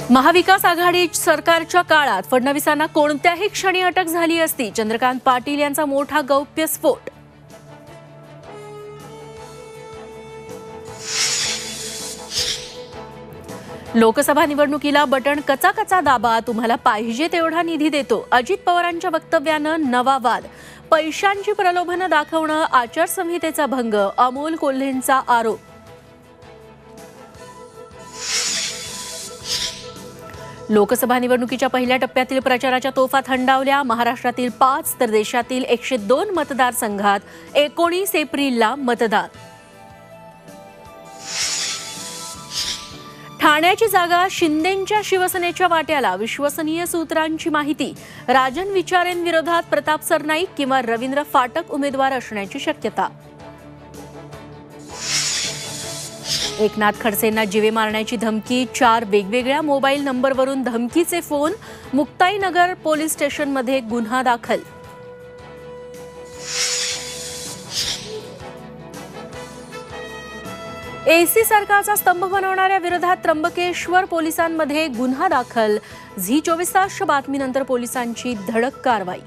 महाविकास आघाडी सरकारच्या काळात फडणवीसांना कोणत्याही क्षणी अटक झाली असती. चंद्रकांत पाटील यांचा मोठा गौप्यस्फोट. लोकसभा निवडणुकीला बटण कचा दाबा, तुम्हाला पाहिजे तेवढा निधी देतो. अजित पवारांच्या वक्तव्यानं नवा वाद. पैशांची प्रलोभनं दाखवणं आचारसंहितेचा भंग, अमोल कोल्हेंचा आरोप. लोकसभा निवडणुकीच्या पहिल्या टप्प्यातील प्रचाराच्या तोफा थंडावल्या. महाराष्ट्रातील 5 तर देशातील 102 मतदारसंघात 19 एप्रिलला मतदान. ठाण्याची जागा शिंदेंच्या शिवसेनेच्या वाट्याला. विश्वसनीय सूत्रांची माहिती. राजन विचारेंविरोधात प्रताप सरनाईक किंवा रवींद्र फाटक उमेदवार असण्याची शक्यता. एकनाथ खडसेंना जीवे मारण्याची धमकी. 4 वेगवेगळ्या मोबाईल नंबरवरून धमकीचे फोन. मुक्ताईनगर पोलीस स्टेशनमध्ये गुन्हा दाखल. एसी सरकारचा स्तंभ बनवणाऱ्या विरोधात त्र्यंबकेश्वर पोलिसांमध्ये गुन्हा दाखल. झी 24 तासच्या बातमीनंतर पोलिसांची धडक कारवाई.